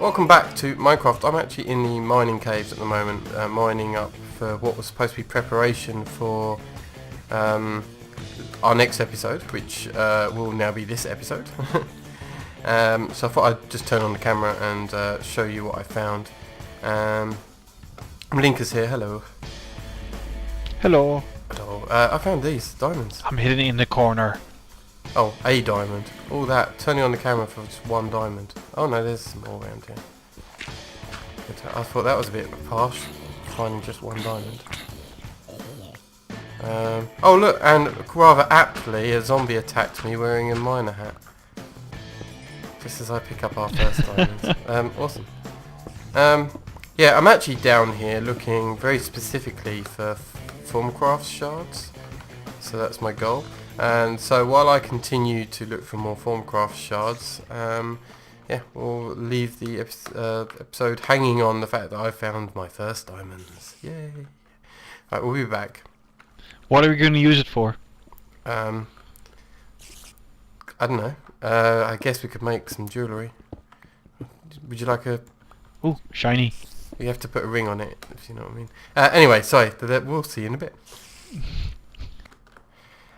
Welcome back to Minecraft. I'm actually in the mining caves at the moment, mining up for what was supposed to be preparation for our next episode, which will now be this episode. So I thought I'd just turn on the camera and show you what I found. Linka's here, hello. Hello. Hello. I found these diamonds. I'm hidden in the corner. Oh, a diamond. All that. Turning on the camera for just one diamond. Oh no, there's some more around here. I thought that was a bit harsh, finding just one diamond. Oh look, and rather aptly, a zombie attacked me wearing a miner hat. Just as I pick up our first diamond. Awesome. Yeah, I'm actually down here looking very specifically for Thaumcraft shards. So that's my goal. And so while I continue to look for more Thaumcraft shards, yeah, we'll leave the episode hanging on the fact that I found my first diamonds. Yay! Right, we'll be back. What are we going to use it for? I don't know. I guess we could make some jewellery. Would you like a... Ooh, shiny. You have to put a ring on it, if you know what I mean. Anyway, sorry, we'll see you in a bit.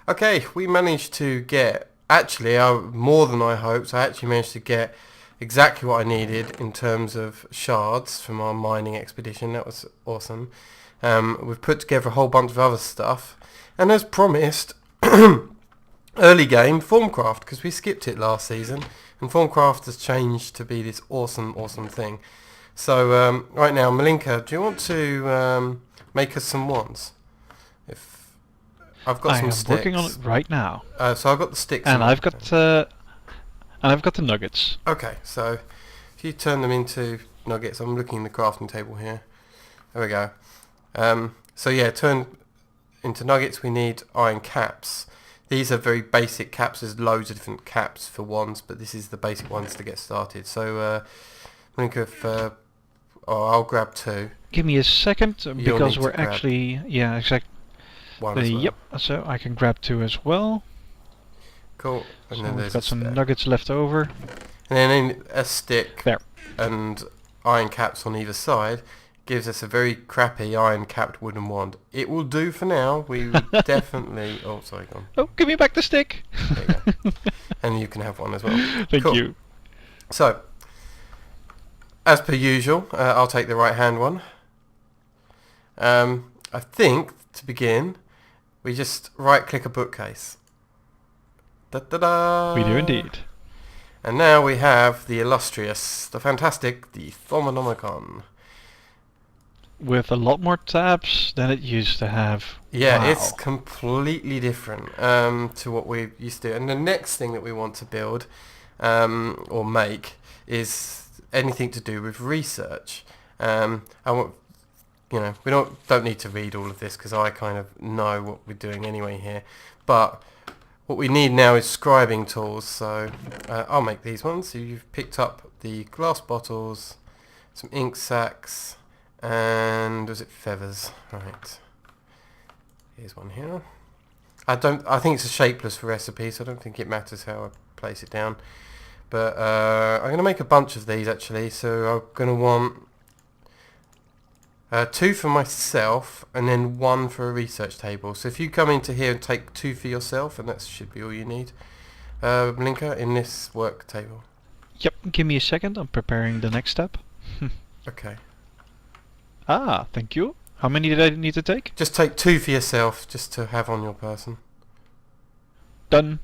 Okay, we managed to get, actually, more than I hoped. I actually managed to get exactly what I needed in terms of shards from our mining expedition. That was awesome. We've put together a whole bunch of other stuff. And as promised, early game, Thaumcraft, because we skipped it last season. And Thaumcraft has changed to be this awesome, awesome thing. So, right now, Malinka, do you want to make us some wands? I've got some sticks. I'm working on it right now. So I've got the sticks. And I've got the nuggets. Okay, so if you turn them into nuggets, I'm looking at the crafting table here. There we go. So yeah, turn into nuggets. We need iron caps. These are very basic caps. There's loads of different caps for wands, but this is the basic ones to get started. So I think if I'll grab 2. Give me a second because we're actually exactly. One as well. Yep, so I can grab 2 as well. Cool. And So then we've got some nuggets left over. And then a stick There. and iron caps on either side gives us a very crappy iron capped wooden wand. It will do for now. We definitely... Oh, sorry, go on. Oh, give me back the stick. There you go. And you can have one as well. Thank Cool. you. So, as per usual, I'll take the right hand one. I think, to begin, we just right-click a bookcase. Da-da-da! We do indeed. And now we have the illustrious, the fantastic, the Thaumonomicon. With a lot more tabs than it used to have. Yeah, Wow. it's completely different to what we used to. And the next thing that we want to build or make is anything to do with research. I want... You know, we don't need to read all of this because I kind of know what we're doing anyway here. But what we need now is scribing tools. So I'll make these ones. So you've picked up the glass bottles, some ink sacks, and was it feathers? Right. Here's one here. I think it's a shapeless recipe, so I don't think it matters how I place it down. But I'm going to make a bunch of these actually. So I'm going to want 2 for myself, and then 1 for a research table. So if you come into here and take 2 for yourself, and that should be all you need, Blinker, in this work table. Yep, give me a second. I'm preparing the next step. Okay. Ah, thank you. How many did I need to take? Just take 2 for yourself, just to have on your person. Done.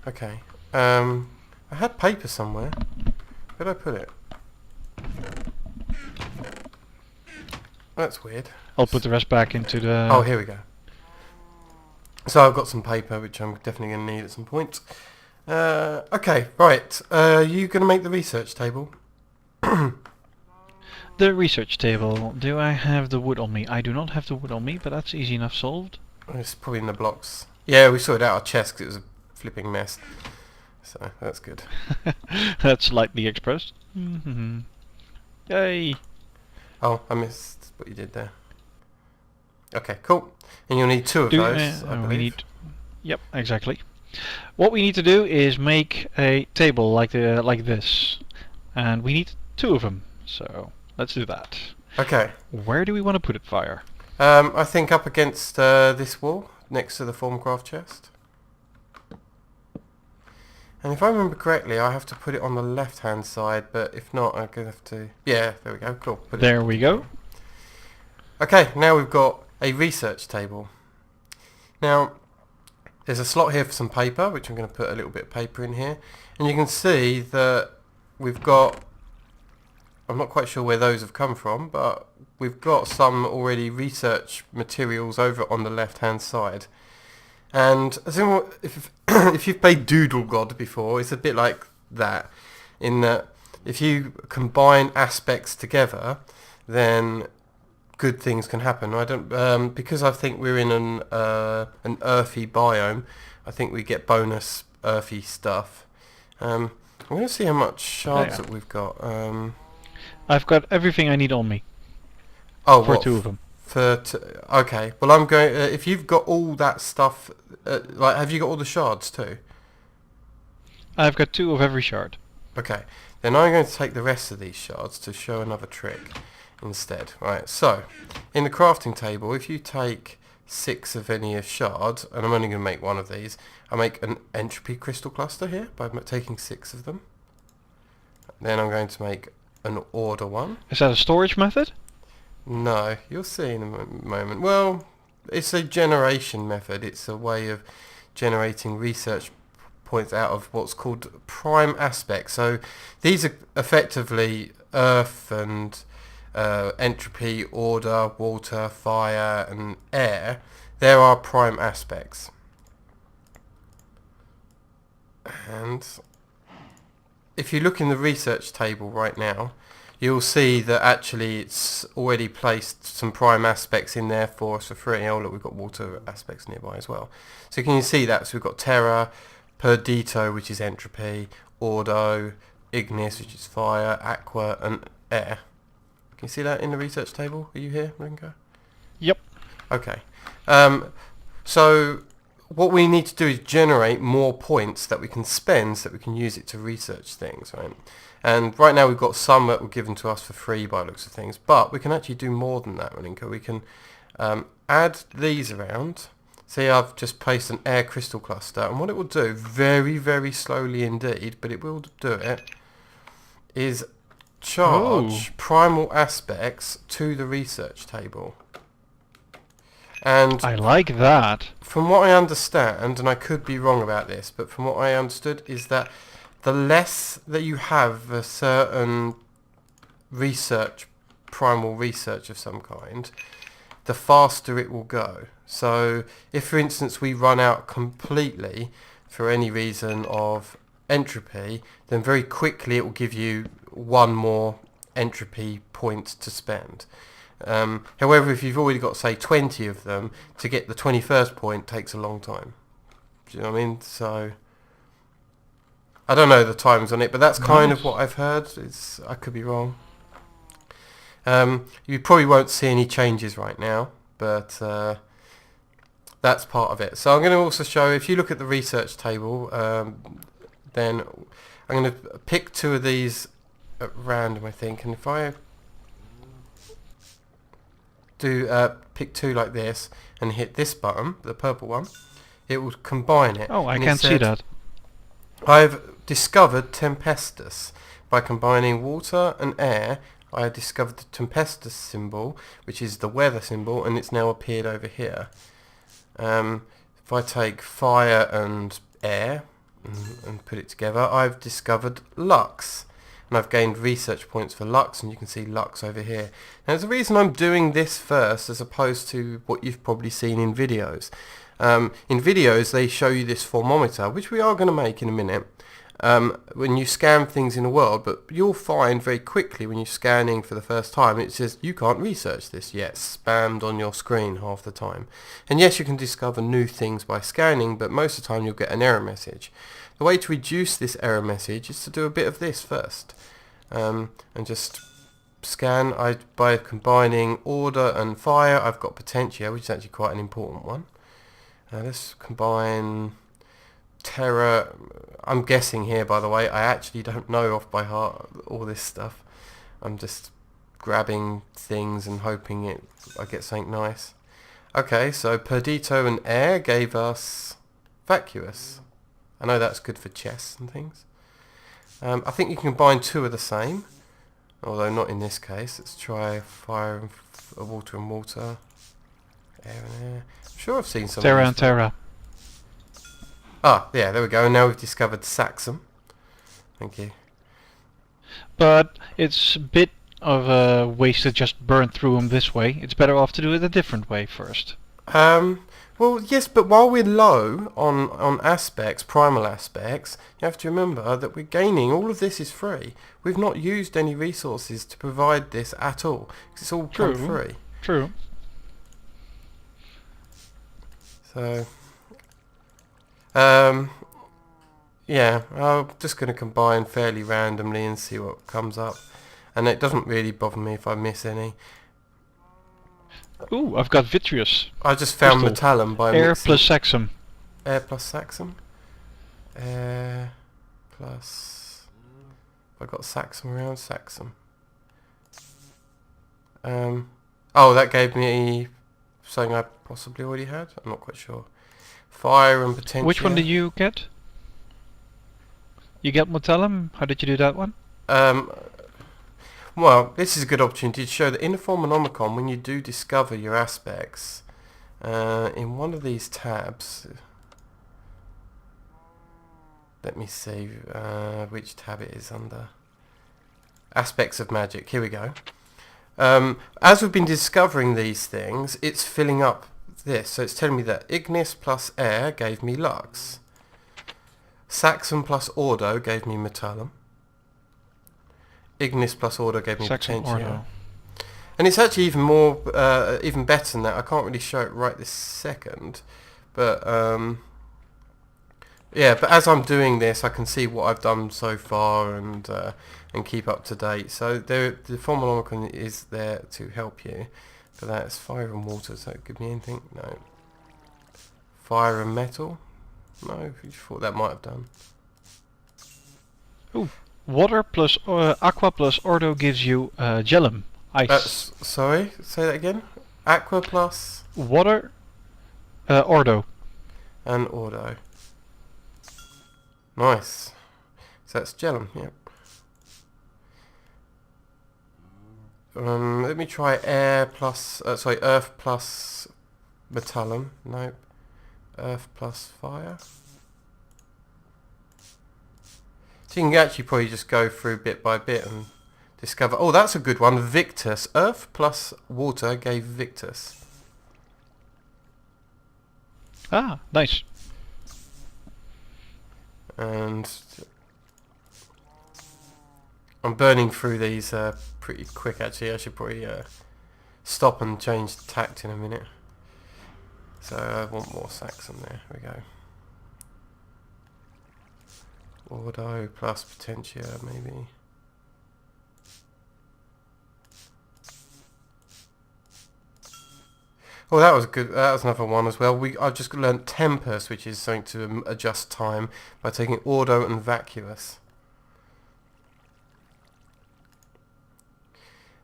Okay. I had paper somewhere. Where did I put it? That's weird. I'll put the rest back into the... Oh, here we go. So I've got some paper, which I'm definitely going to need at some point. Okay, right. You going to make the research table? The research table. Do I have the wood on me? I do not have the wood on me, but that's easy enough solved. It's probably in the blocks. Yeah, we sorted out our chest because it was a flipping mess. So that's good. That's lightly expressed. Mm-hmm. Yay! Oh, I missed what you did there. Okay, cool. And you'll need 2 of those, I believe. We need... Yep, exactly. What we need to do is make a table like this, and we need 2 of them, so let's do that. Okay. Where do we want to put it, Fire? I think up against this wall, next to the Thaumcraft chest. And if I remember correctly, I have to put it on the left-hand side, but if not, I'm going to have to... Yeah, there we go, cool. There we go. Okay, now we've got a research table. Now, there's a slot here for some paper, which I'm going to put a little bit of paper in here. And you can see that we've got... I'm not quite sure where those have come from, but we've got some already research materials over on the left-hand side. And if you've played Doodle God before, it's a bit like that, in that if you combine aspects together, then good things can happen. I don't because I think we're in an earthy biome. I think we get bonus earthy stuff. I'm going to see how much shards that we've got. I've got everything I need on me. Oh, for 2 of them. Okay. Well, I'm going. If you've got all that stuff, like, have you got all the shards too? I've got 2 of every shard. Okay. Then I'm going to take the rest of these shards to show another trick instead. Right. So, in the crafting table, if you take 6 of any of shards, and I'm only going to make 1 of these, I make an entropy crystal cluster here by taking 6 of them. Then I'm going to make an order one. Is that a storage method? No, you'll see in a moment. Well, it's a generation method. It's a way of generating research points out of what's called prime aspects. So these are effectively earth and entropy, order, water, fire and air. There are prime aspects. And if you look in the research table right now, you'll see that actually it's already placed some prime aspects in there for us for free. Oh look, we've got water aspects nearby as well. So can you see that? So we've got terra, perdito, which is entropy, ordo, ignis, which is fire, aqua and air. Can you see that in the research table? Are you here, Ringo? Yep. Okay. So what we need to do is generate more points that we can spend so that we can use it to research things, right? And right now we've got some that were given to us for free by the looks of things, but we can actually do more than that, Malinka. We can add these around. See, I've just placed an air crystal cluster, and what it will do, very, very slowly indeed, but it will do it, is charge primal aspects to the research table. And I like that. from what I understand, and I could be wrong about this, but from what I understood is that the less that you have a certain research, primal research of some kind, the faster it will go. So if, for instance, we run out completely for any reason of entropy, then very quickly it will give you 1 more entropy point to spend. However, if you've already got, say, 20 of them, to get the 21st point takes a long time. Do you know what I mean? So I don't know the times on it, but that's kind of what I've heard. I could be wrong. You probably won't see any changes right now, but that's part of it. So I'm going to also show, if you look at the research table, then I'm going to pick 2 of these at random, I think, and if I do pick 2 like this and hit this button, the purple one, it will combine it. Oh, I can't see that. I've discovered Tempestus. By combining water and air, I discovered the Tempestus symbol, which is the weather symbol, and it's now appeared over here. If I take fire and air and put it together, I've discovered Lux. And I've gained research points for Lux, and you can see Lux over here. Now there's a reason I'm doing this first as opposed to what you've probably seen in videos. In videos they show you this thermometer, which we are going to make in a minute, when you scan things in the world, but you'll find very quickly when you're scanning for the first time it says you can't research this yet, spammed on your screen half the time. And yes, you can discover new things by scanning, but most of the time you'll get an error message. The way to reduce this error message is to do a bit of this first, and just scan. By combining order and fire, I've got potentia, which is actually quite an important one. Let's combine terra. I'm guessing here, by the way. I actually don't know off by heart all this stuff. I'm just grabbing things and hoping I get something nice. Okay, so Perdito and air gave us vacuous. I know that's good for chests and things. I think you can combine two of the same, although not in this case. Let's try fire and water and water, air and air. I'm sure I've seen some. Terra and Terra. Ah, yeah, there we go. And now we've discovered Saxum. Thank you. But it's a bit of a waste to just burn through them this way. It's better off to do it a different way first. Well, yes, but while we're low on aspects, primal aspects, you have to remember that we're gaining, all of this is free. We've not used any resources to provide this at all, because it's all come free. True. So, yeah, I'm just going to combine fairly randomly and see what comes up. And it doesn't really bother me if I miss any. Ooh, I've got vitreous. I just found Crystal. metallum by Air mixing. plus Saxum. Air plus Saxum? Air plus... I got Saxum around Saxum. Oh, that gave me something I possibly already had? I'm not quite sure. Fire and potential. Which one did you get? You get metallum? How did you do that one? Well, this is a good opportunity to show that in the Formonomicon, when you do discover your aspects, in one of these tabs, let me see which tab it is under. Aspects of magic. Here we go. As we've been discovering these things, it's filling up this. So it's telling me that Ignis plus air gave me Lux. Saxum plus Ordo gave me Metallum. Ignis plus Ordo gave me Saxum Potentia. Ordo. And it's actually even more, even better than that. I can't really show it right this second, but yeah. But as I'm doing this, I can see what I've done so far and keep up to date. So the Formonomicon is there to help you. But that's fire and water. So it give me anything? No. Fire and metal? No. You thought that might have done. Ooh. Water plus aqua plus Ordo gives you Gellum. Ice. Sorry, say that again. Aqua plus Water, Ordo. and Ordo. Nice. So that's Gellum. Yep. Let me try air plus. Sorry, earth plus metallum. Nope. Earth plus fire. So you can actually probably just go through bit by bit and discover... Oh, that's a good one. Victus. Earth plus water gave Victus. Ah, nice. And I'm burning through these pretty quick, actually. I should probably stop and change tact in a minute. So I want more Saxon there. Here we go. Ordo plus Potentia, maybe. Oh, that was good. That was another one as well. I've just learnt Tempest, which is something to adjust time by taking Ordo and Vacuous.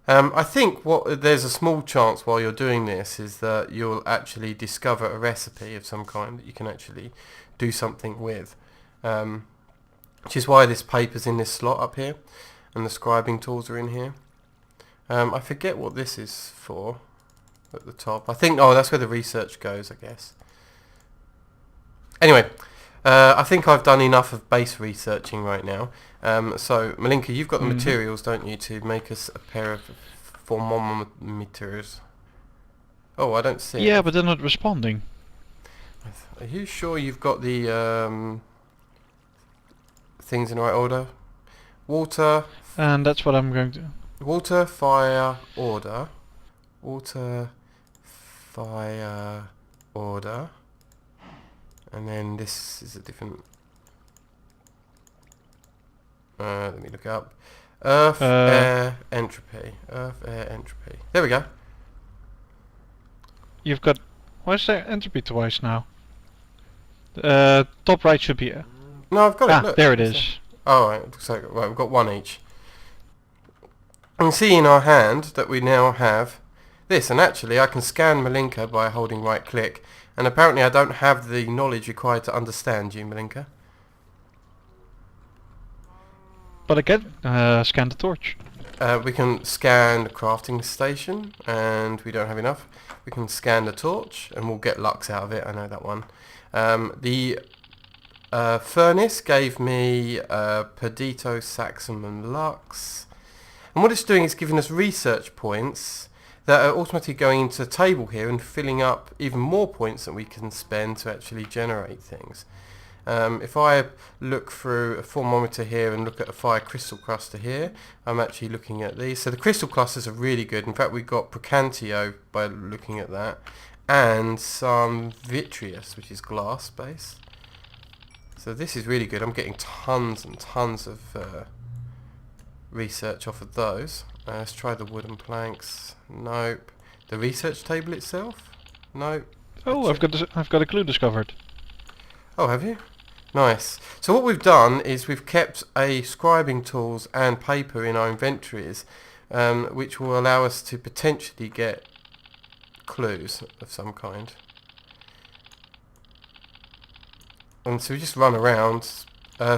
I think there's a small chance while you're doing this is that you'll actually discover a recipe of some kind that you can actually do something with. Which is why this paper's in this slot up here, and the scribing tools are in here. I forget what this is for at the top. I think, that's where the research goes, I guess. Anyway, I think I've done enough of base researching right now. So, Malinka, you've got the materials, don't you, to make us a pair of thermometers? Oh, I don't see it. Yeah, but they're not responding. Are you sure you've got the things in the right order? Water. And that's what I'm going to... Water, fire, order. Water, fire, order. And then this is a different... let me look up. Earth, air, entropy. Earth, air, entropy. There we go. You've got... Why is there entropy twice now? Top right should be... No, I've got it. Look, there it is. Oh, right. Looks like... Right, we've got one each. And see in our hand that we now have this, and actually I can scan Malinka by holding right click, and apparently I don't have the knowledge required to understand you, Malinka. But I can scan the torch. We can scan the crafting station, and we don't have enough. We can scan the torch, and we'll get lux out of it, I know that one. The furnace gave me Perdito, Saxum and Lux. And what it's doing is giving us research points that are automatically going into a table here and filling up even more points that we can spend to actually generate things. If I look through a thermometer here and look at a fire crystal cluster here, I'm actually looking at these. So the crystal clusters are really good. In fact, we got Procantio by looking at that, and some vitreous, which is glass based. So this is really good. I'm getting tons and tons of research off of those. Let's try the wooden planks. Nope. The research table itself? Nope. Oh, I've got a clue discovered. Oh, have you? Nice. So what we've done is we've kept a scribing tools and paper in our inventories, which will allow us to potentially get clues of some kind. And so we just run around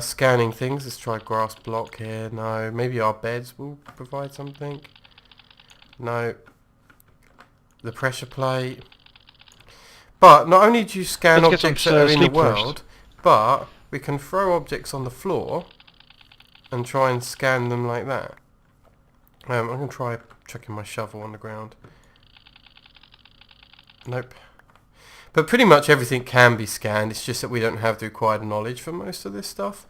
scanning things. Let's try grass block here. No. Maybe our beds will provide something. No. The pressure plate. But not only do you scan Let's get objects some that are in the sleep first. world, but we can throw objects on the floor and try and scan them like that. I'm going to try chucking my shovel on the ground. Nope. But pretty much everything can be scanned. It's just that we don't have the required knowledge for most of this stuff.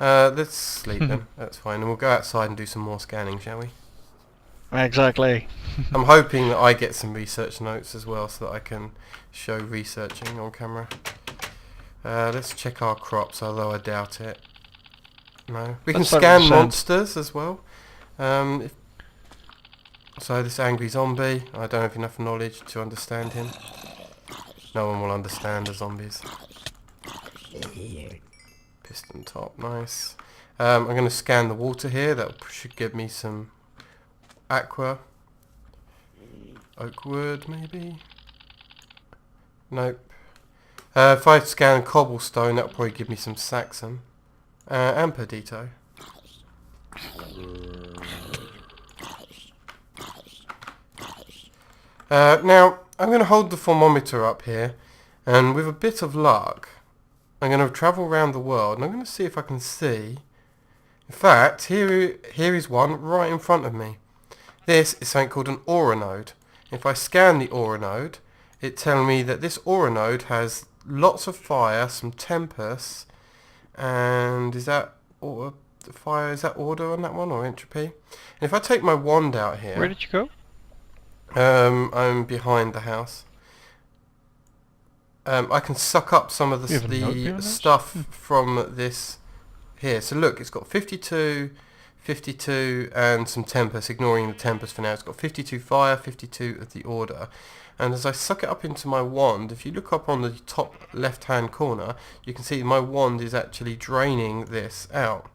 Let's sleep then. That's fine. And we'll go outside and do some more scanning, shall we? Exactly. I'm hoping that I get some research notes as well so that I can show researching on camera. Let's check our crops, although I doubt it. No. We can Let's start scan with the sand. monsters as well. So this angry zombie, I don't have enough knowledge to understand him. No one will understand the zombies. Piston top, nice. I'm going to scan the water here. That should give me some aqua. Oak wood, maybe? Nope. If I scan cobblestone, that'll probably give me some saxon. And perdito. Now, I'm going to hold the thermometer up here, and with a bit of luck, I'm going to travel around the world, and I'm going to see if I can see. In fact, here is one right in front of me. This is something called an aura node. If I scan the aura node, it tells me that this aura node has lots of fire, some tempest, and is that fire? Is that order on that one or entropy? And if I take my wand out here, Where did you go? I'm behind the house. I can suck up some of You have a note the behind the house? stuff from this here. So look, it's got 52, 52 and some tempest, ignoring the tempest for now. It's got 52 fire, 52 of the order. And as I suck it up into my wand, if you look up on the top left hand corner, you can see my wand is actually draining this out.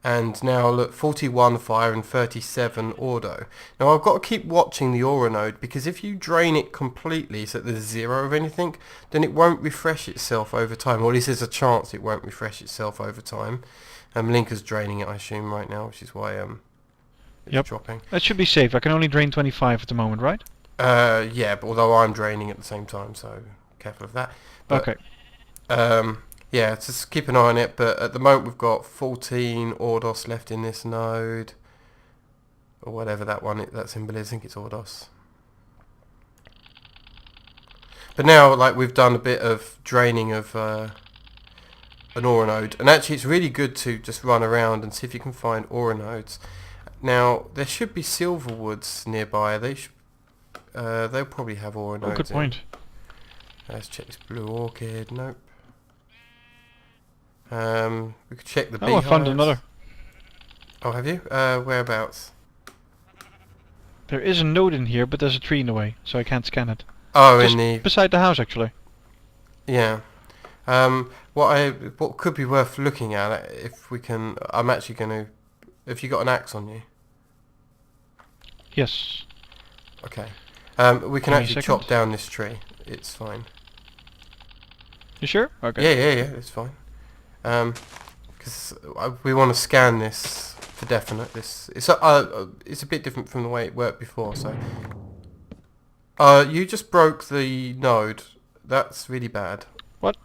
And now look, 41 fire and 37 ordo. Now I've got to keep watching the aura node, because if you drain it completely so that there's zero of anything, then it won't refresh itself over time, or at least there's a chance it won't refresh itself over time. Linker's draining it, I assume, right now, which is why it's dropping. That should be safe. I can only drain 25 at the moment, right? Yeah, but although I'm draining at the same time, so careful of that. But, Okay. yeah, just keep an eye on it, but at the moment we've got 14 Ordos left in this node, or whatever that symbol is. I think it's Ordos. But now, like, we've done a bit of draining of an aura node, and actually it's really good to just run around and see if you can find aura nodes. Now, there should be silver woods nearby. They'll probably have aura nodes. Oh, good point. Let's check this blue orchid. Nope. We could check the beehives. I found another. Oh, have you? Whereabouts? There is a node in here, but there's a tree in the way, so I can't scan it. Oh, Just in the... beside the house, actually. Yeah. What could be worth looking at, if we can... I'm actually going to... Have you got an axe on you? Yes. Okay. We can Give me a actually second. chop down this tree. It's fine. You sure? Okay. Yeah, it's fine. Because we want to scan this for definite. It's a bit different from the way it worked before. So, you just broke the node. That's really bad. What?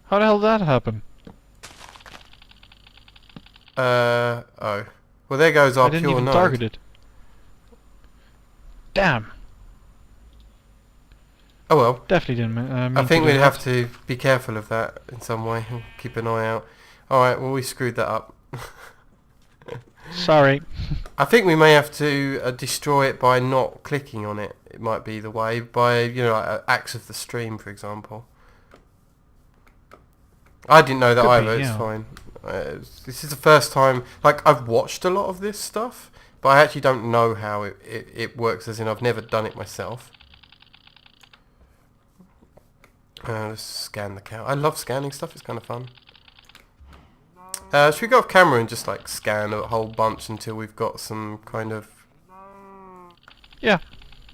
How the hell did that happen? Oh. Well, there goes our I didn't pure even node. target it. Damn. Oh well. Definitely didn't mean I to think do we'd that. have to be careful of that in some way. And keep an eye out. Alright, well we screwed that up. Sorry. I think we may have to destroy it by not clicking on it. It might be the way. By, like, acts of the stream, for example. I didn't know that Could be, either, it's yeah. fine. This is the first time, like, I've watched a lot of this stuff, but I actually don't know how it works, as in I've never done it myself. Let's scan the cow. I love scanning stuff, it's kind of fun. Should we go off camera and just, like, scan a whole bunch until we've got some kind of Yeah.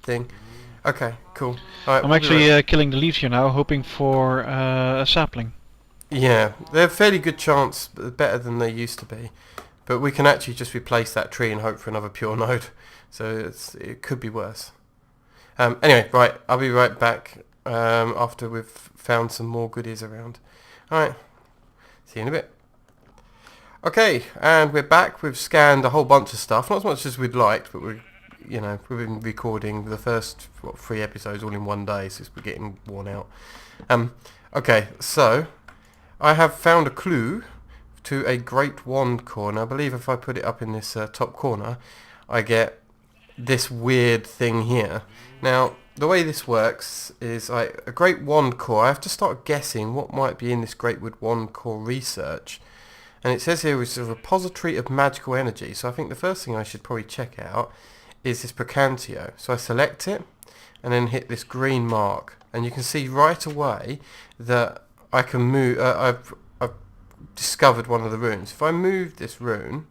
thing? Okay, cool. Alright, I'm we'll be actually right- killing the leaves here now, hoping for a sapling. Yeah, they're a fairly good chance, but better than they used to be. But we can actually just replace that tree and hope for another pure node. So it could be worse. Anyway, right, I'll be right back after we've found some more goodies around. Alright, see you in a bit. Okay, and we're back. We've scanned a whole bunch of stuff. Not as much as we'd liked, but we've been recording the first 3 episodes all in one day, so we're getting worn out. Okay, so I have found a clue to a Great Wand core. Now, I believe if I put it up in this top corner, I get this weird thing here. Now, the way this works is a Great Wand core. I have to start guessing what might be in this Great Wand core research. And it says here it's a repository of magical energy. So I think the first thing I should probably check out is this Procantio. So I select it and then hit this green mark. And you can see right away that I can move. I've discovered one of the runes. If I move this rune,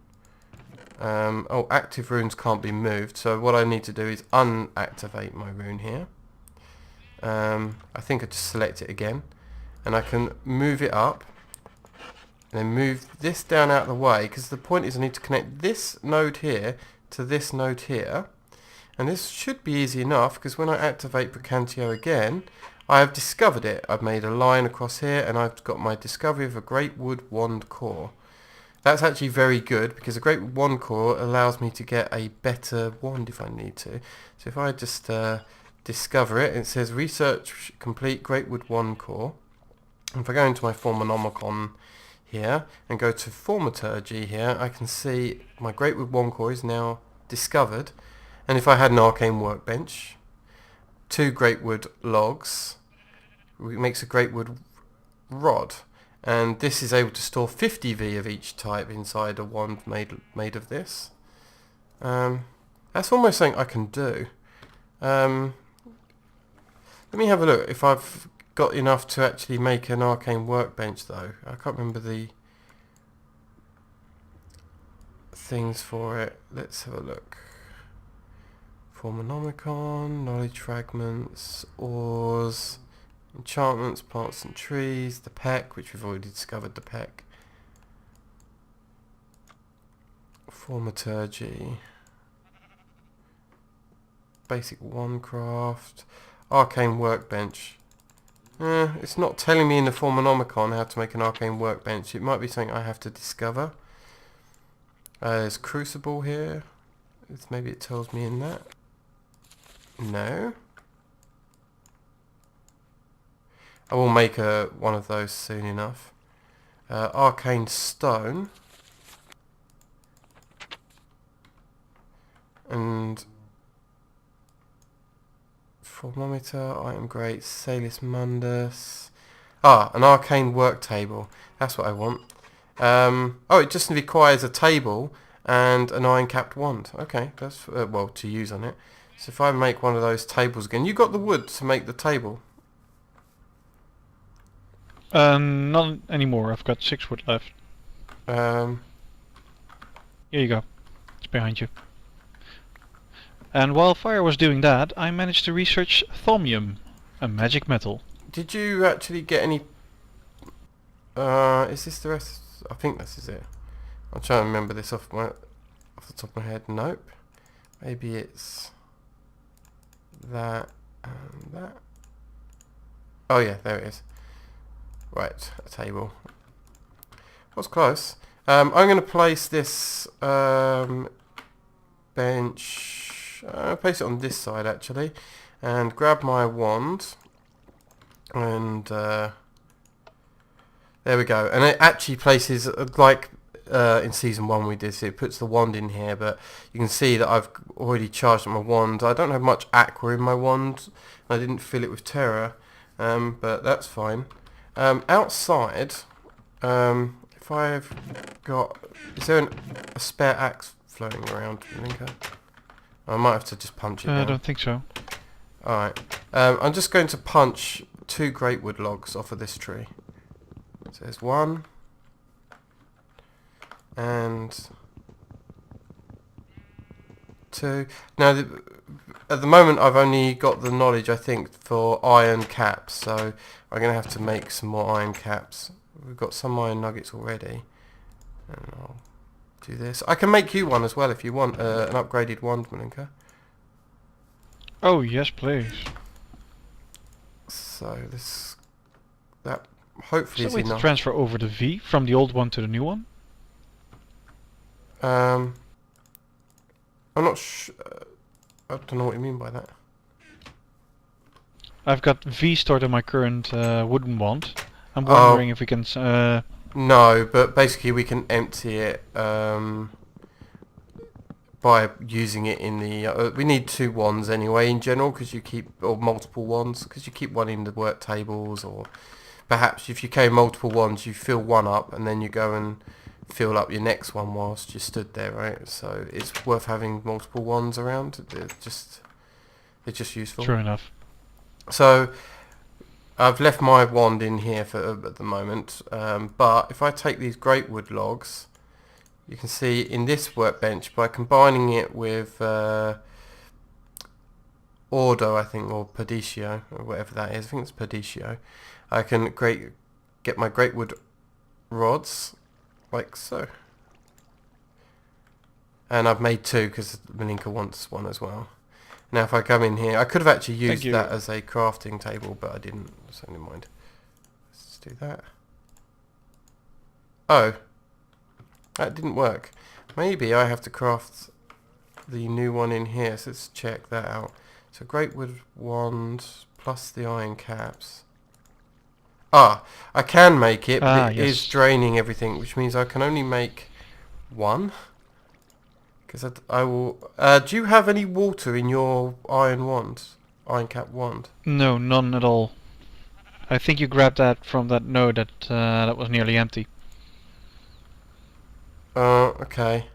active runes can't be moved. So what I need to do is unactivate my rune here. I think I just select it again, and I can move it up, and then move this down out of the way. Because the point is, I need to connect this node here to this node here, and this should be easy enough. Because when I activate Procantio again, I have discovered it. I've made a line across here and I've got my discovery of a Great Wood Wand core. That's actually very good because a Great Wood Wand core allows me to get a better wand if I need to. So if I just discover it, it says research complete Great Wood Wand core. And if I go into my Formonomicon here and go to Thaumaturgy here, I can see my Great Wood Wand core is now discovered. And if I had an arcane workbench, 2 Great Wood logs, it makes a Great Wood rod, and this is able to store 50V of each type inside a wand made of this. That's almost something I can do. Let me have a look if I've got enough to actually make an arcane workbench though. I can't remember the things for it. Let's have a look. Formonomicon, knowledge fragments, ores, enchantments, plants and trees, the peck, which we've already discovered the peck. Thaumaturgy, basic wandcraft, arcane workbench. It's not telling me in the Formonomicon how to make an arcane workbench. It might be something I have to discover. There's crucible here. Maybe it tells me in that. No. I will make one of those soon enough. Arcane stone. And thermometer, item great, Salus Mundus. An arcane work table. That's what I want. It just requires a table and an iron capped wand. Okay, that's to use on it. So if I make one of those tables again, you got the wood to make the table. Not anymore. I've got 6 wood left. Um, Here you go. It's behind you. And while Fire was doing that, I managed to research thaumium, a magic metal. Did you actually get any... is this the rest? I think this is it. I'm trying to remember this off the top of my head. Nope. Maybe it's that and that. Oh yeah, there it is. Right, a table. Was close. I'm going to place this bench. Place it on this side actually, and grab my wand. And there we go. And it actually places like in season 1 we did. So it puts the wand in here, but you can see that I've already charged up my wand. I don't have much aqua in my wand. I didn't fill it with terra, but that's fine. Outside, if I've got... Is there a spare axe floating around, Linka? I might have to just punch it down. I don't think so. Alright. I'm just going to punch 2 great wood logs off of this tree. So there's 1. And 2. Now, at the moment I've only got the knowledge, I think, for iron caps. So I'm going to have to make some more iron caps. We've got some iron nuggets already. And I'll do this. I can make you one as well if you want an upgraded wand, Malinka. Oh yes, please. So that hopefully Is there a is way to enough. transfer over the V from the old one to the new one? I'm not I don't know what you mean by that. I've got V stored in my current wooden wand. I'm wondering if we can... No, but basically we can empty it by using it in the... we need 2 wands anyway in general, because you keep... Or multiple wands, because you keep one in the work tables, or perhaps if you carry multiple wands you fill one up and then you go and fill up your next one whilst you stood there, right? So it's worth having multiple wands around. They're just useful. True enough. So I've left my wand in here at the moment, but if I take these great wood logs, you can see in this workbench, by combining it with Ordo, I think, or Padicio, or whatever that is, I think it's Padicio, I can get my great wood rods, like so. And I've made 2 because Malinka wants one as well. Now if I come in here, I could have actually used that as a crafting table, but I didn't, so never mind. Let's do that. Oh, that didn't work. Maybe I have to craft the new one in here, so let's check that out. So great wood wand plus the iron caps. I can make it, but it is draining everything, which means I can only make 1. Because I will... do you have any water in your iron wand? Iron cap wand? No, none at all. I think you grabbed that from that node that was nearly empty. Okay.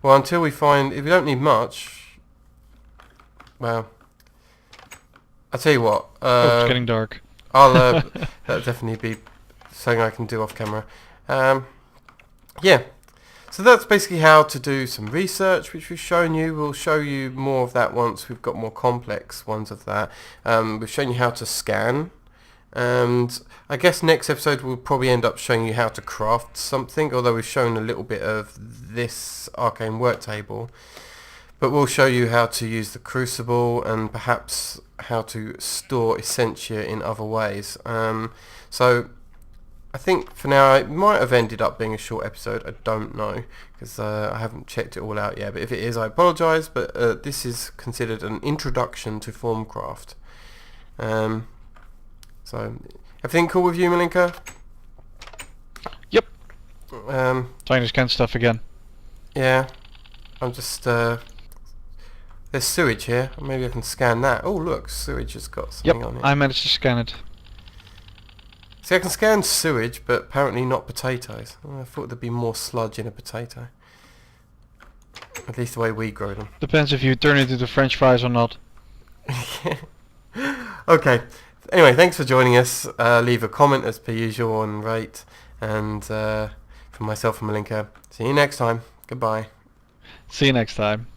Well, until we find... If we don't need much... Well... I'll tell you what. It's getting dark. I'll... that'll definitely be something I can do off camera. Yeah. So that's basically how to do some research, which we've shown you. We'll show you more of that once we've got more complex ones of that. We've shown you how to scan. And I guess next episode we'll probably end up showing you how to craft something, although we've shown a little bit of this arcane work table. But we'll show you how to use the crucible and perhaps how to store essentia in other ways. So I think for now it might have ended up being a short episode. I don't know, because I haven't checked it all out yet. But if it is, I apologise. But this is considered an introduction to Thaumcraft. So everything cool with you, Malinka? Yep. Trying to scan stuff again. Yeah. I'm just... there's sewage here. Maybe I can scan that. Oh look, sewage has got something on it. I managed to scan it. See, I can scan sewage, but apparently not potatoes. I thought there'd be more sludge in a potato. At least the way we grow them. Depends if you turn it into French fries or not. Okay. Anyway, thanks for joining us. Leave a comment as per usual and rate. And from myself and Malinka, see you next time. Goodbye. See you next time.